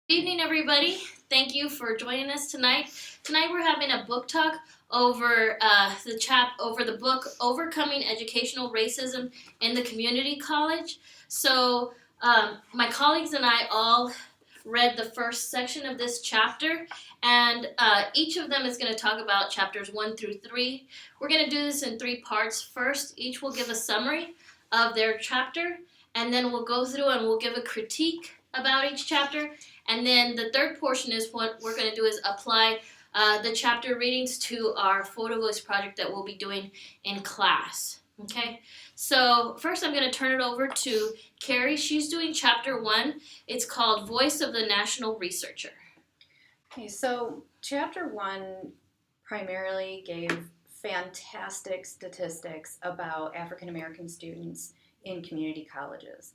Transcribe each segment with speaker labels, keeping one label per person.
Speaker 1: Good evening, everybody. Thank you for joining us tonight. Tonight we're having a book talk over the book "Overcoming Educational Racism in the Community College." So, my colleagues and I all read the first section of this chapter, and each of them is going to talk about chapters 1 through 3. We're going to do this in 3 parts. First, each will give a summary of their chapter, and then we'll go through and we'll give a critique about each chapter. And then the third portion is what we're going to do is apply the chapter readings to our photo voice project that we'll be doing in class. Okay, so first I'm going to turn it over to Carrie. She's doing chapter 1. It's called Voice of the National Researcher.
Speaker 2: Okay, so chapter 1 primarily gave fantastic statistics about African American students in community colleges.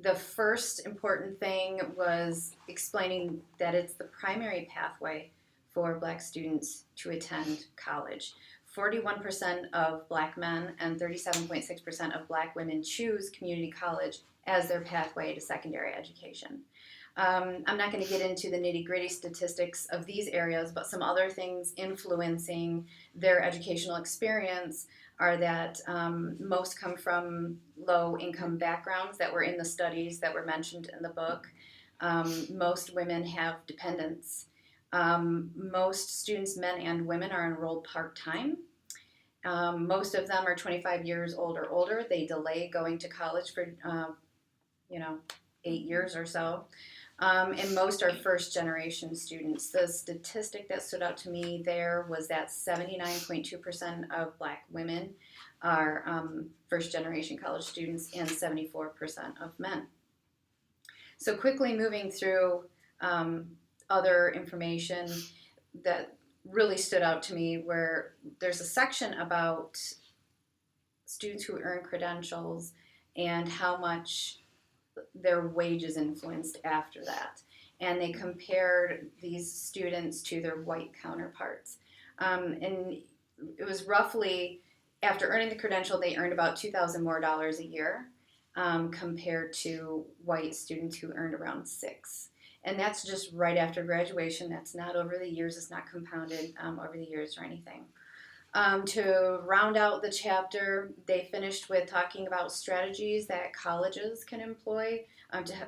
Speaker 2: The first important thing was explaining that it's the primary pathway for Black students to attend college. 41% of Black men and 37.6% of Black women choose community college as their pathway to secondary education. I'm not going to get into the nitty-gritty statistics of these areas, but some other things influencing their educational experience are that most come from low-income backgrounds that were in the studies that were mentioned in the book. Most women have dependents. Most students, men and women, are enrolled part-time. Most of them are 25 years old or older. They delay going to college for 8 years or so. And most are first generation students. The statistic that stood out to me there was that 79.2% of Black women are first generation college students and 74% of men. So quickly moving through other information that really stood out to me, where there's a section about students who earn credentials and how much their wages influenced after that. And they compared these students to their white counterparts. And it was roughly, after earning the credential, they earned about $2,000 more a year compared to white students who earned around $6,000. And that's just right after graduation. That's not over the years. It's not compounded over the years or anything. To round out the chapter, they finished with talking about strategies that colleges can employ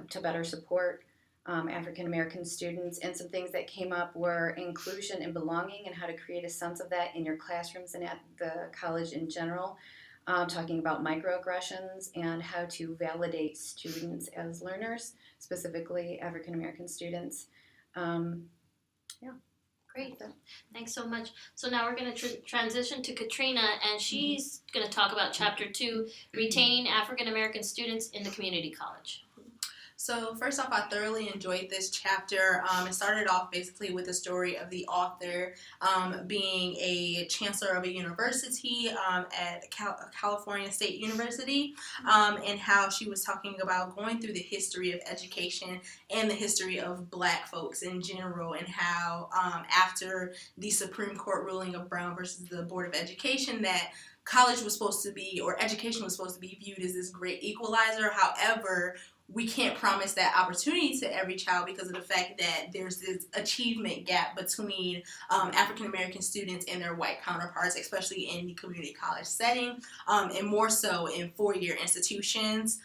Speaker 2: to better support African American students. And some things that came up were inclusion and belonging and how to create a sense of that in your classrooms and at the college in general. Talking about microaggressions and how to validate students as learners, specifically African American students. Yeah.
Speaker 1: Great. Thanks so much. So now we're going to transition to Katrina, and she's going to talk about Chapter 2, Retaining African American Students in the Community College.
Speaker 3: So first off, I thoroughly enjoyed this chapter. It started off basically with the story of the author being a chancellor of a university at California State University, and how she was talking about going through the history of education and the history of Black folks in general, and how after the Supreme Court ruling of Brown versus the Board of Education, that college was supposed to be, or education was supposed to be viewed as this great equalizer. However, we can't promise that opportunity to every child because of the fact that there's this achievement gap between African American students and their white counterparts, especially in the community college setting, and more so in four-year institutions.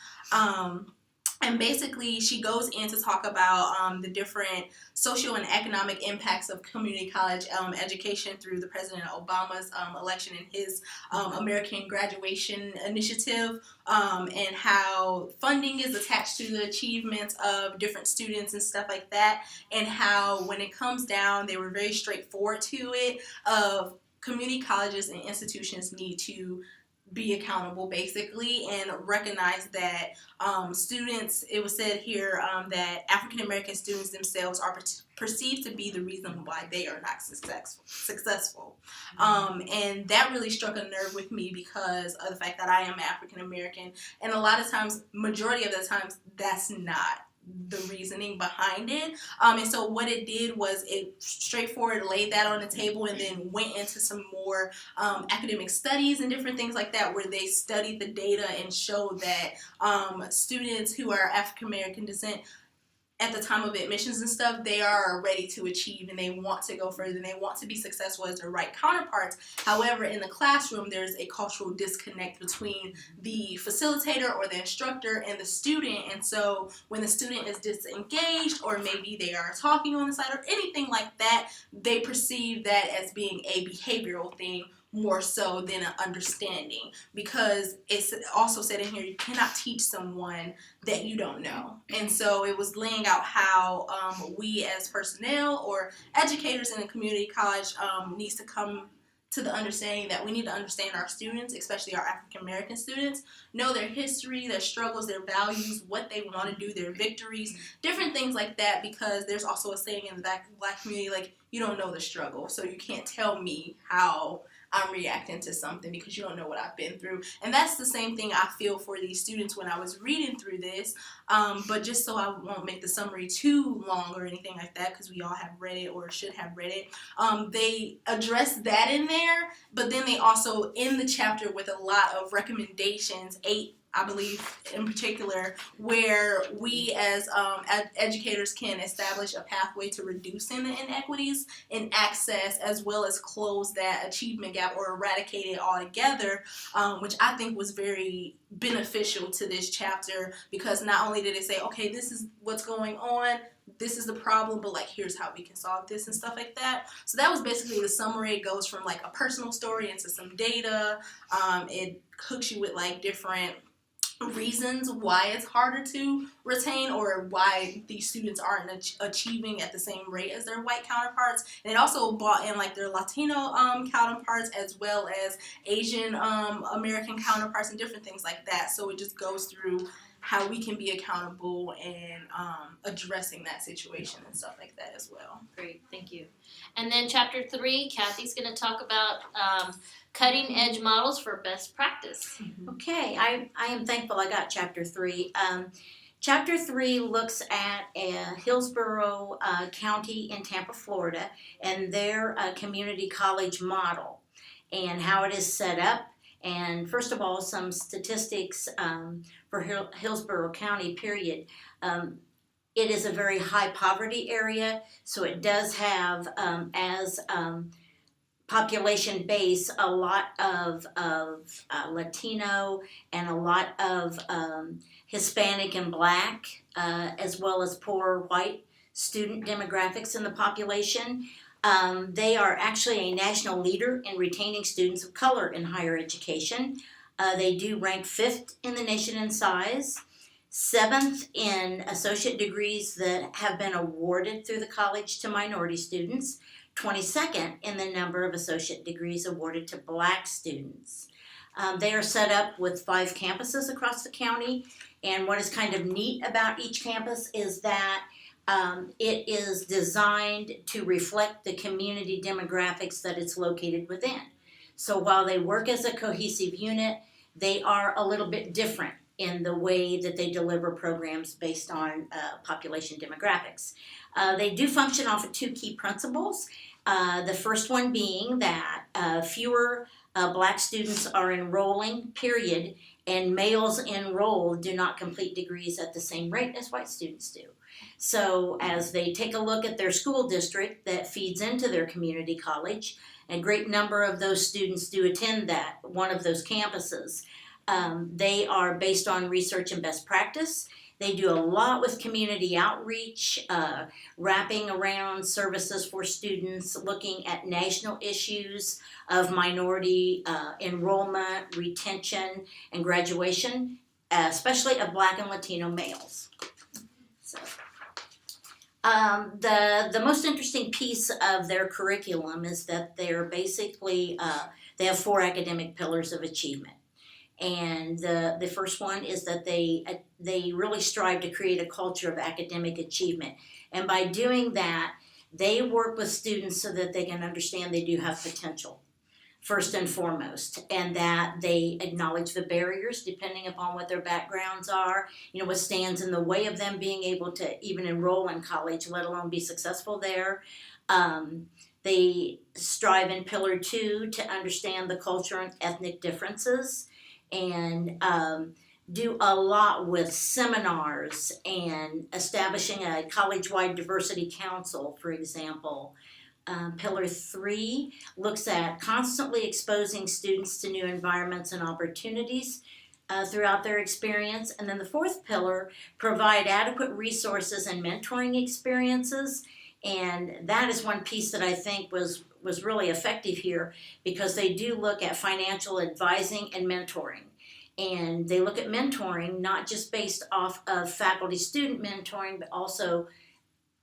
Speaker 3: And basically, she goes in to talk about the different social and economic impacts of community college education through the President Obama's election and his American Graduation Initiative, and how funding is attached to the achievements of different students and stuff like that, and how when it comes down, they were very straightforward to it, of community colleges and institutions need to be accountable basically and recognize that students, it was said here that African American students themselves are perceived to be the reason why they are not successful. And that really struck a nerve with me because of the fact that I am African American, and a lot of times, majority of the times, that's not the reasoning behind it. And so what it did was it straightforward laid that on the table and then went into some more academic studies and different things like that, where they studied the data and showed that students who are African American descent at the time of admissions and stuff, they are ready to achieve and they want to go further and they want to be successful as their white counterparts. However, in the classroom, there's a cultural disconnect between the facilitator or the instructor and the student. And so when the student is disengaged, or maybe they are talking on the side or anything like that, they perceive that as being a behavioral thing more so than an understanding, because it's also said in here, you cannot teach someone that you don't know. And so it was laying out how we as personnel or educators in a community college needs to come to the understanding that we need to understand our students, especially our African American students, know their history, their struggles, their values, what they want to do, their victories, different things like that, because there's also a saying in the black community, like, you don't know the struggle, so you can't tell me how I'm reacting to something because you don't know what I've been through. And that's the same thing I feel for these students when I was reading through this. But just so I won't make the summary too long or anything like that, because we all have read it or should have read it, they address that in there, but then they also end the chapter with a lot of recommendations, 8 I believe in particular, where we as educators can establish a pathway to reducing the inequities in access, as well as close that achievement gap or eradicate it altogether, which I think was very beneficial to this chapter, because not only did it say, okay, this is what's going on, this is the problem, but like here's how we can solve this and stuff like that. So that was basically the summary. It goes from like a personal story into some data. It hooks you with like different reasons why it's harder to retain, or why these students aren't achieving at the same rate as their white counterparts. And it also brought in like their Latino counterparts, as well as Asian American counterparts and different things like that. So it just goes through how we can be accountable and addressing that situation and stuff like that as well.
Speaker 1: Great, thank you. And then chapter 3, Kathy's going to talk about cutting edge models for best practice.
Speaker 4: Okay, I am thankful I got chapter 3. Chapter 3 looks at Hillsborough County in Tampa, Florida, and their community college model and how it is set up. And first of all, some statistics for Hillsborough County, period. It is a very high poverty area, so it does have, as population base, a lot of Latino and a lot of Hispanic and Black, as well as poor white student demographics in the population. They are actually a national leader in retaining students of color in higher education. They do rank 5th in the nation in size, 7th in associate degrees that have been awarded through the college to minority students, 22nd in the number of associate degrees awarded to Black students. They are set up with 5 campuses across the county, and what is kind of neat about each campus is that it is designed to reflect the community demographics that it's located within. So while they work as a cohesive unit, they are a little bit different in the way that they deliver programs based on population demographics. They do function off of 2 key principles. The first one being that fewer Black students are enrolling, period, and males enrolled do not complete degrees at the same rate as white students do. So as they take a look at their school district that feeds into their community college, a great number of those students do attend that, one of those campuses. They are based on research and best practice. They do a lot with community outreach, wrapping around services for students, looking at national issues of minority enrollment, retention, and graduation, especially of Black and Latino males. So, the most interesting piece of their curriculum is that they're basically, they have 4 academic pillars of achievement. And the first one is that they really strive to create a culture of academic achievement. And by doing that, they work with students so that they can understand they do have potential, first and foremost, and that they acknowledge the barriers depending upon what their backgrounds are, what stands in the way of them being able to even enroll in college, let alone be successful there. They strive in Pillar 2 to understand the culture and ethnic differences, and do a lot with seminars and establishing a college-wide diversity council, for example. Pillar 3 looks at constantly exposing students to new environments and opportunities throughout their experience. And then the 4th pillar, provide adequate resources and mentoring experiences. And that is one piece that I think was really effective here, because they do look at financial advising and mentoring. And they look at mentoring not just based off of faculty-student mentoring, but also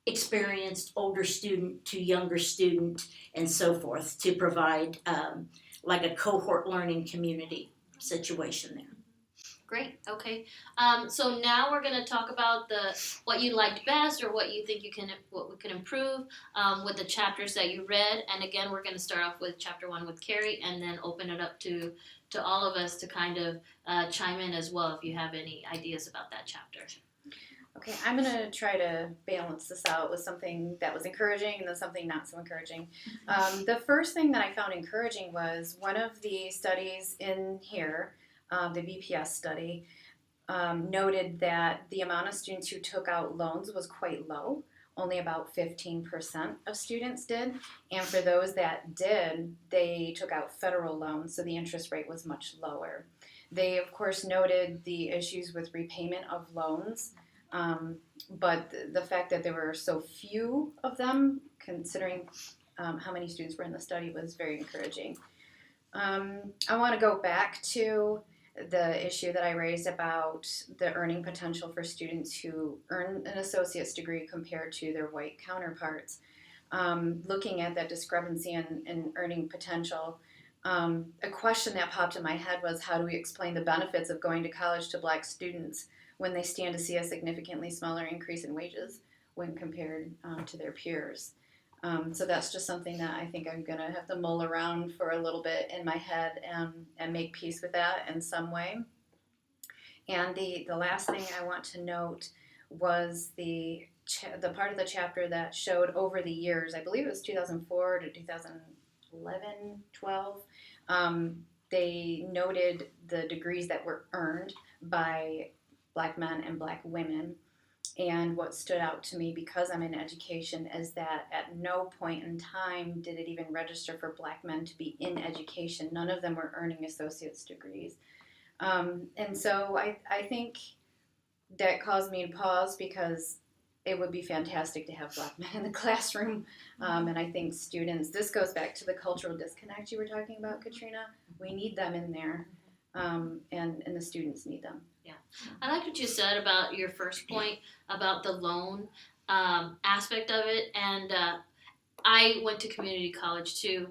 Speaker 4: experienced older student to younger student and so forth, to provide like a cohort learning community situation there.
Speaker 1: Great. Okay. So now we're going to talk about what you liked best, or what you think what we can improve with the chapters that you read. And again, we're going to start off with chapter 1 with Carrie, and then open it up to all of us to kind of chime in as well if you have any ideas about that chapter.
Speaker 2: Okay, I'm going to try to balance this out with something that was encouraging and then something not so encouraging. The first thing that I found encouraging was one of the studies in here, the BPS study, noted that the amount of students who took out loans was quite low. Only about 15% of students did. And for those that did, they took out federal loans, so the interest rate was much lower. They, of course, noted the issues with repayment of loans. But the fact that there were so few of them, considering how many students were in the study, was very encouraging. I want to go back to the issue that I raised about the earning potential for students who earn an associate's degree compared to their white counterparts. Looking at that discrepancy in earning potential, a question that popped in my head was, how do we explain the benefits of going to college to Black students when they stand to see a significantly smaller increase in wages when compared to their peers? So that's just something that I think I'm going to have to mull around for a little bit in my head and make peace with that in some way. And the last thing I want to note was the part of the chapter that showed over the years, I believe it was 2004 to 2011, 12, they noted the degrees that were earned by Black men and Black women. And what stood out to me, because I'm in education, is that at no point in time did it even register for Black men to be in education. None of them were earning associate's degrees. And so I think that caused me to pause, because it would be fantastic to have Black men in the classroom. And I think students, this goes back to the cultural disconnect you were talking about, Katrina. We need them in there, and the students need them.
Speaker 1: I like what you said about your first point about the loan aspect of it, and I went to community college too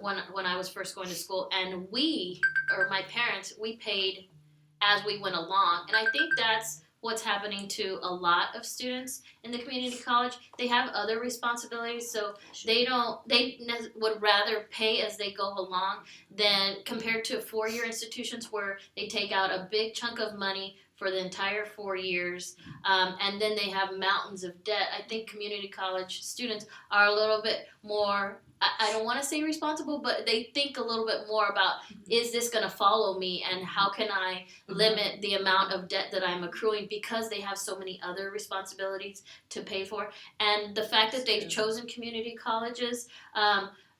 Speaker 1: when I was first going to school, and my parents, we paid as we went along, and I think that's what's happening to a lot of students in the community college. They have other responsibilities, so they would rather pay as they go along than compared to 4-year institutions where they take out a big chunk of money for the entire 4 years, and then they have mountains of debt. I think community college students are a little bit more, I don't want to say responsible, but they think a little bit more about, is this going to follow me, and how can I limit the amount of debt that I'm accruing, because they have so many other responsibilities to pay for. And the fact that they've chosen community colleges,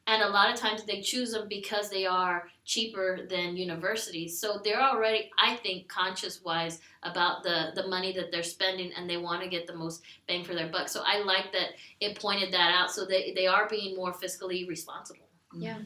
Speaker 1: and a lot of times they choose them because they are cheaper than universities. So they're already, I think, conscious-wise about the money that they're spending, and they want to get the most bang for their buck. So I like that it pointed that out, so they are being more fiscally responsible.
Speaker 2: Yeah.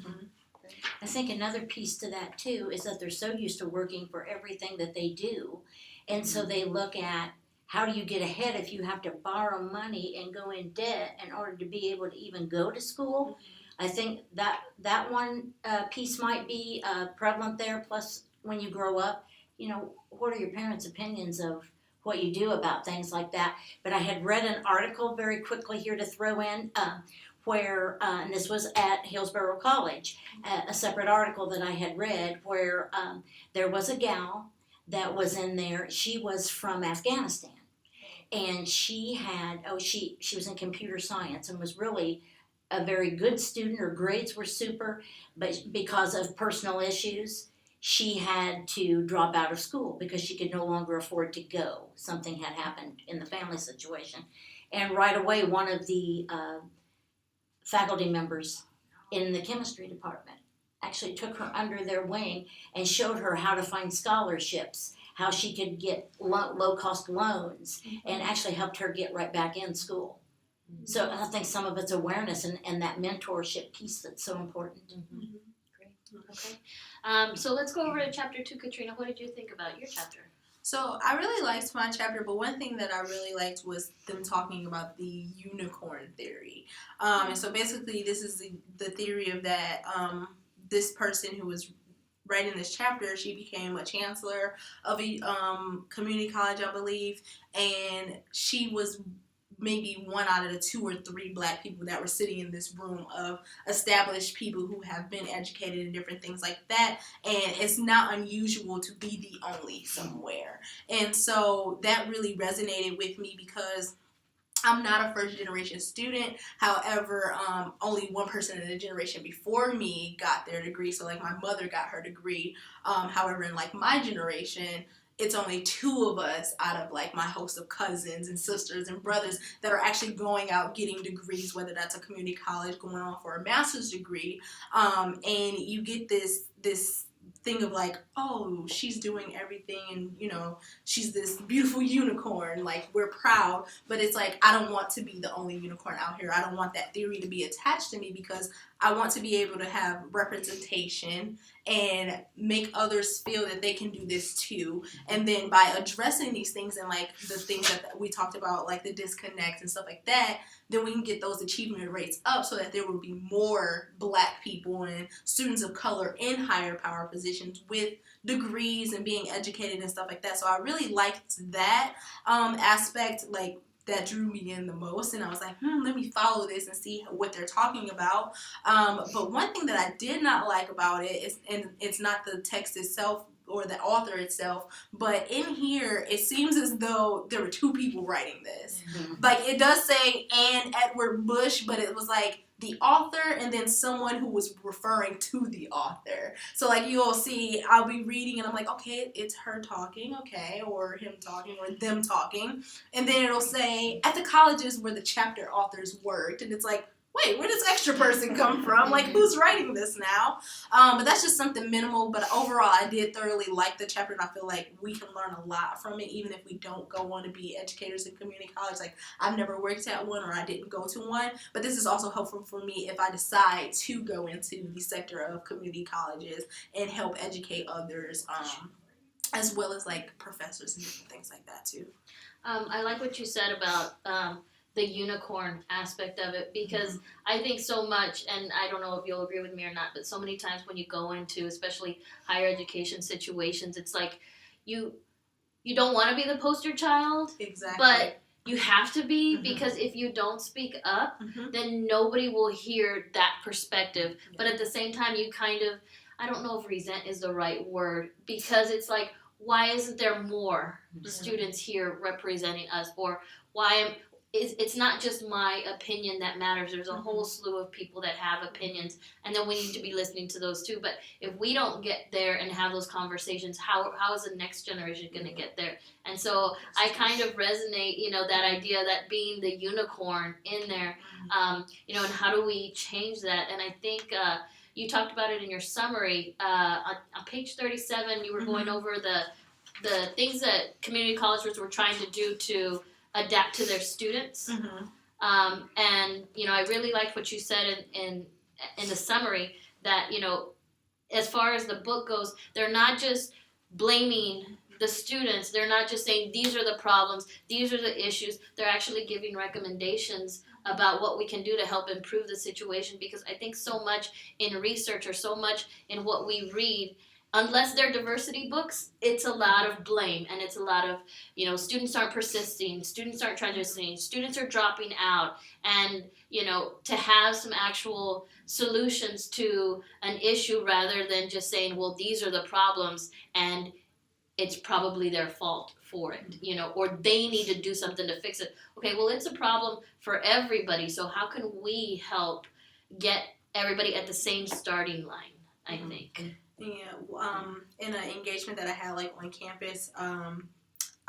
Speaker 4: I think another piece to that too is that they're so used to working for everything that they do, and so they look at, how do you get ahead if you have to borrow money and go in debt in order to be able to even go to school? I think that one piece might be prevalent there. Plus, when you grow up, what are your parents' opinions of what you do about things like that? But I had read an article very quickly here to throw in where, and this was at Hillsborough College, a separate article that I had read where there was a gal that was in there. She was from Afghanistan, and she was in computer science and was really a very good student. Her grades were super, but because of personal issues, she had to drop out of school because she could no longer afford to go. Something had happened in the family situation. And right away, one of the faculty members in the chemistry department actually took her under their wing and showed her how to find scholarships, how she could get low-cost loans, and actually helped her get right back in school. So I think some of it's awareness and that mentorship piece that's so important.
Speaker 1: Okay. So let's go over to chapter 2, Katrina. What did you think about your chapter?
Speaker 3: So I really liked my chapter, but one thing that I really liked was them talking about the unicorn theory. And so basically this is the theory of that this person who was writing this chapter, she became a chancellor of a community college, I believe, and she was maybe one out of the 2 or 3 Black people that were sitting in this room of established people who have been educated in different things like that, and it's not unusual to be the only somewhere. And so that really resonated with me because I'm not a first generation student. However, only one person in the generation before me got their degree. So like my mother got her degree. However, in like my generation, it's only 2 of us out of like my host of cousins and sisters and brothers that are actually going out getting degrees, whether that's a community college going on for a master's degree. And you get this thing of like, oh, she's doing everything and, you know, she's this beautiful unicorn, like we're proud, but it's like, I don't want to be the only unicorn out here. I don't want that theory to be attached to me because I want to be able to have representation and make others feel that they can do this too. And then by addressing these things and like the things that we talked about, like the disconnect and stuff like that, then we can get those achievement rates up so that there will be more Black people and students of color in higher power positions with degrees and being educated and stuff like that. So I really liked that aspect, like that drew me in the most, and I was like, let me follow this and see what they're talking about. But one thing that I did not like about it is, and it's not the text itself or the author itself, but in here it seems as though there were 2 people writing this. Like it does say Ann Edward Bush, but it was like the author and then someone who was referring to the author. So like you'll see, I'll be reading and I'm like, okay, it's her talking, okay, or him talking, or them talking. And then it'll say, at the colleges where the chapter authors worked. And it's like, wait, where does extra person come from? Like, who's writing this now? But that's just something minimal. But overall, I did thoroughly like the chapter, and I feel like we can learn a lot from it, even if we don't go on to be educators in community college. Like, I've never worked at one, or I didn't go to one. But this is also helpful for me if I decide to go into the sector of community colleges and help educate others, as well as, like, professors and different things like that, too.
Speaker 1: I like what you said about the unicorn aspect of it, because I think so much, and I don't know if you'll agree with me or not, but so many times when you go into especially higher education situations, it's like you don't want to be the poster child,
Speaker 3: Exactly.
Speaker 1: but you have to be, because if you don't speak up, then nobody will hear that perspective. But at the same time, you kind of, I don't know if resent is the right word, because it's like, why isn't there more students here representing us? Or why it's not just my opinion that matters. There's a whole slew of people that have opinions, and then we need to be listening to those too. But if we don't get there and have those conversations, how is the next generation going to get there? And so I kind of resonate, you know, that idea that being the unicorn in there, you know, and how do we change that? And I think you talked about it in your summary. On page 37, you were going over the things that community colleges were trying to do to adapt to their students. And, you know, I really liked what you said in the summary, that, you know, as far as the book goes, they're not just blaming the students. They're not just saying these are the problems, these are the issues. They're actually giving recommendations about what we can do to help improve the situation, because I think so much in research or so much in what we read, unless they're diversity books, it's a lot of blame, and it's a lot of, you know, students aren't persisting, students aren't transitioning, students are dropping out, and, you know, to have some actual solutions to an issue rather than just saying, well, these are the problems and it's probably their fault for it, you know, or they need to do something to fix it. Okay, well, it's a problem for everybody, so how can we help get everybody at the same starting line, I think.
Speaker 3: Yeah, in an engagement that I had like on campus,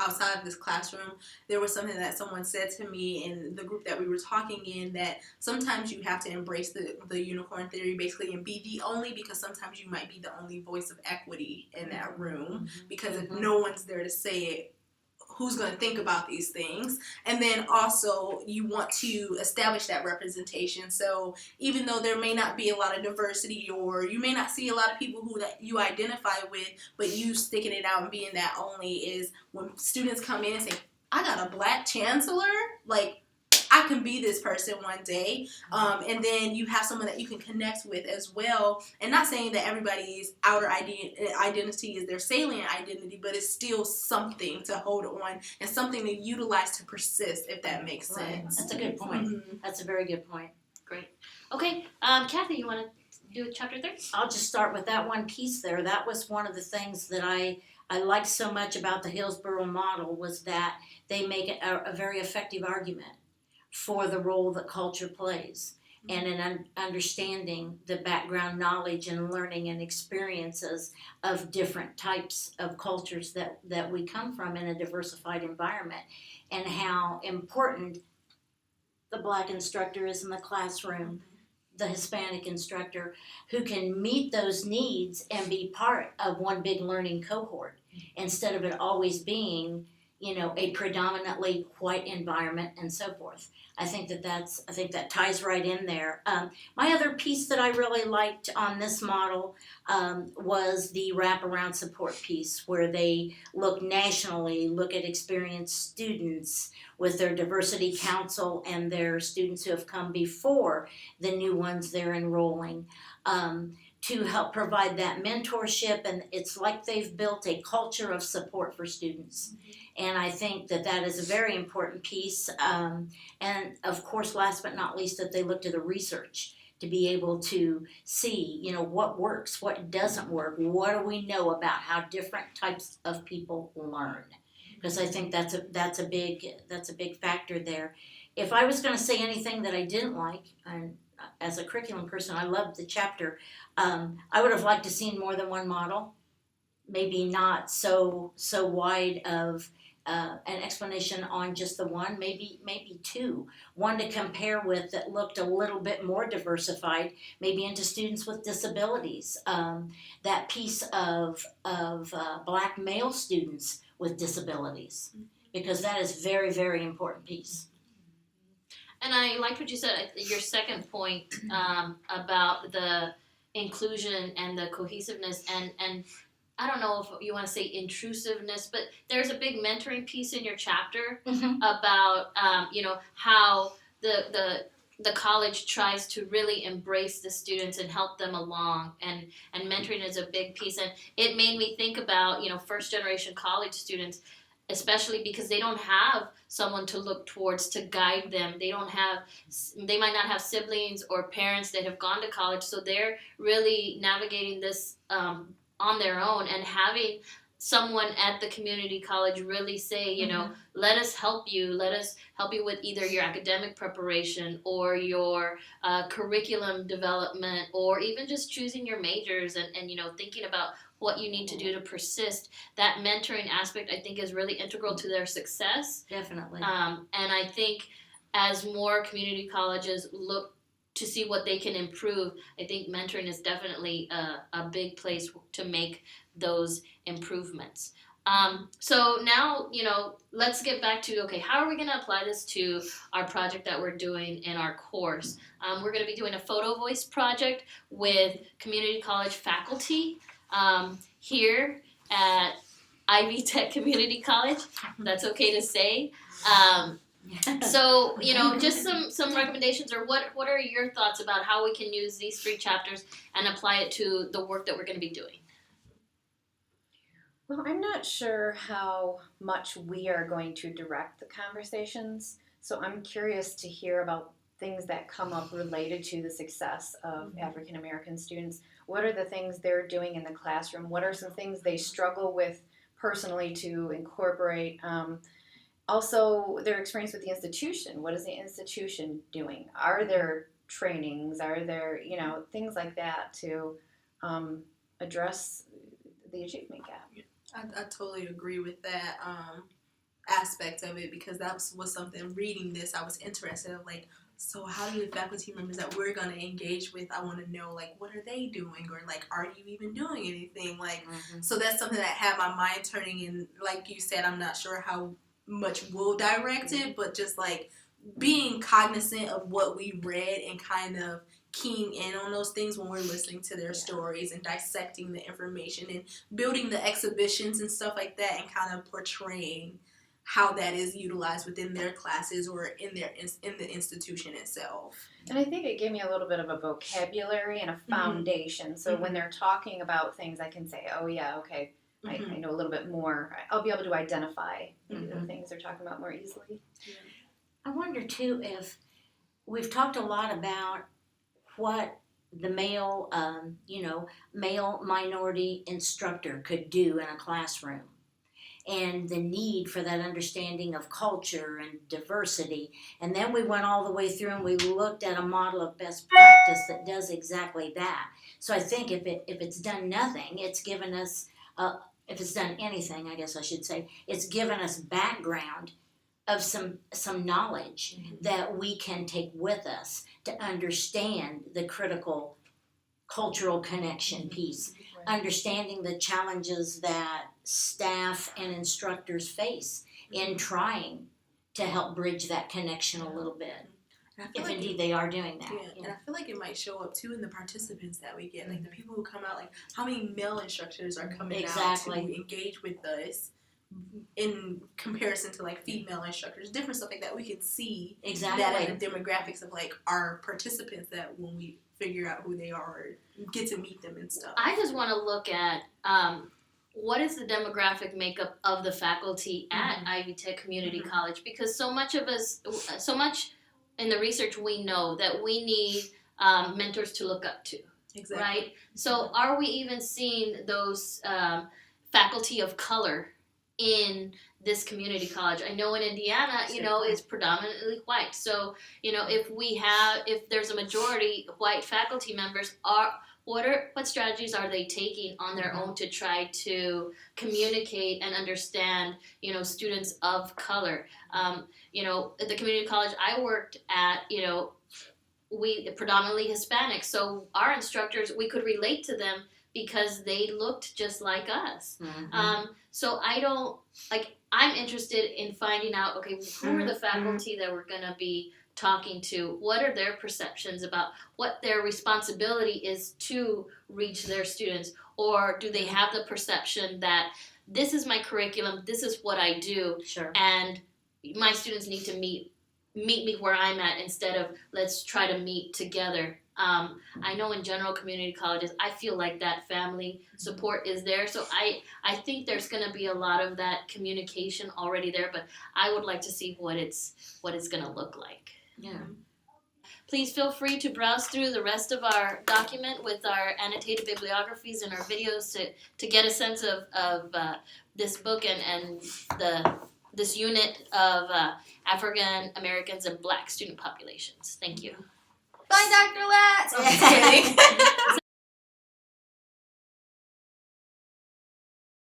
Speaker 3: outside of this classroom, there was something that someone said to me in the group that we were talking in, that sometimes you have to embrace the unicorn theory basically and be the only, because sometimes you might be the only voice of equity in that room, because if no one's there to say it, who's going to think about these things? And then also you want to establish that representation. So even though there may not be a lot of diversity, or you may not see a lot of people who that you identify with, but you sticking it out and being that only, is when students come in and say, I got a black chancellor, like, I can be this person one day, and then you have someone that you can connect with as well. And not saying that everybody's outer identity is their salient identity, but it's still something to hold on and something to utilize to persist, if that makes sense.
Speaker 4: That's a good point.
Speaker 3: Mm-hmm.
Speaker 4: That's a very good point.
Speaker 1: Great. Okay, Kathy, you want to do chapter 3?
Speaker 4: I'll just start with that one piece there. That was one of the things that I liked so much about the Hillsborough model, was that they make it a very effective argument for the role that culture plays, and in understanding the background knowledge and learning and experiences of different types of cultures that we come from in a diversified environment, and how important the black instructor is in the classroom, the Hispanic instructor, who can meet those needs and be part of one big learning cohort, instead of it always being, a predominantly white environment and so forth. I think that ties right in there. My other piece that I really liked on this model was the wraparound support piece, where they look nationally, look at experienced students with their diversity council and their students who have come before the new ones they're enrolling, to help provide that mentorship. And it's like they've built a culture of support for students. And I think that is a very important piece. And of course, last but not least, that they look to the research to be able to see, what works, what doesn't work, what do we know about how different types of people learn. Because I think that's a big factor there. If I was going to say anything that I didn't like, and as a curriculum person, I loved the chapter. I would have liked to seen more than one model. Maybe not so wide of an explanation on just the one, maybe two. One to compare with that looked a little bit more diversified, maybe into students with disabilities. That piece of black male students with disabilities, because that is very, very important piece.
Speaker 1: And I liked what you said, your second point about the inclusion and the cohesiveness, and I don't know if you want to say intrusiveness, but there's a big mentoring piece in your chapter about how the college tries to really embrace the students and help them along, and mentoring is a big piece. And it made me think about first generation college students, especially because they don't have someone to look towards to guide them. They might not have siblings or parents that have gone to college, so they're really navigating this on their own, and having someone at the community college really say, let us help you with either your academic preparation or your curriculum development, or even just choosing your majors and thinking about what you need to do to persist. That mentoring aspect, I think, is really integral to their success.
Speaker 4: Definitely.
Speaker 1: And I think as more community colleges look to see what they can improve, I think mentoring is definitely a big place to make those improvements. So now, let's get back to, okay, how are we going to apply this to our project that we're doing in our course? We're going to be doing a photo voice project with community college faculty here at Ivy Tech Community College. That's okay to say. So, just some recommendations, or what are your thoughts about how we can use these 3 chapters and apply it to the work that we're going to be doing?
Speaker 2: Well, I'm not sure how much we are going to direct the conversations, so I'm curious to hear about things that come up related to the success of African American students. What are the things they're doing in the classroom? What are some things they struggle with personally to incorporate? Also, their experience with the institution. What is the institution doing? Are there trainings? Are there, things like that to address the achievement gap.
Speaker 3: I totally agree with that aspect of it, because that was something, reading this, I was interested in, like, so how do the faculty members that we're going to engage with, I want to know, like, what are they doing, or like, are you even doing anything, like, so that's something that had my mind turning, and like you said, I'm not sure how much we'll direct it, but just like being cognizant of what we read and kind of keying in on those things when we're listening to their stories and dissecting the information and building the exhibitions and stuff like that, and kind of portraying how that is utilized within their classes or in the institution itself.
Speaker 2: And I think it gave me a little bit of a vocabulary and a foundation. So when they're talking about things, I can say, oh yeah, okay, I know a little bit more. I'll be able to identify the things they're talking about more easily.
Speaker 4: I wonder too if we've talked a lot about what the male minority instructor could do in a classroom, and the need for that understanding of culture and diversity. And then we went all the way through and we looked at a model of best practice that does exactly that. So I think if it's done nothing, it's given us, if it's done anything, I guess I should say, it's given us background of some knowledge that we can take with us to understand the critical cultural connection piece, understanding the challenges that staff and instructors face in trying to help bridge that connection a little bit, if indeed they are doing that.
Speaker 3: Yeah, and I feel like it might show up too in the participants that we get, like the people who come out, like how many male instructors are coming out to engage with us in comparison to like female instructors, different stuff like that. We can see that in the demographics of like our participants, that when we figure out who they are or get to meet them and stuff.
Speaker 1: I just want to look at what is the demographic makeup of the faculty at Ivy Tech Community College, because so much in the research we know that we need mentors to look up to.
Speaker 3: Exactly.
Speaker 1: Right? So are we even seeing those faculty of color in this community college? I know in Indiana, it's predominantly white. So, if there's a majority white faculty members, what strategies are they taking on their own to try to communicate and understand, students of color? At the community college I worked at, we predominantly Hispanic, so our instructors, we could relate to them because they looked just like us. So I'm interested in finding out, okay, who are the faculty that we're going to be talking to? What are their perceptions about what their responsibility is to reach their students? Or do they have the perception that this is my curriculum, this is what I do, and my students need to meet me where I'm at instead of let's try to meet together? I know in general community colleges, I feel like that family support is there. So I think there's going to be a lot of that communication already there, but I would like to see what it's going to look like.
Speaker 4: Yeah.
Speaker 1: Please feel free to browse through the rest of our document with our annotated bibliographies and our videos to get a sense of this book and this unit of African Americans and Black student populations. Thank you.
Speaker 3: Bye, Dr. Latz! I'm just kidding.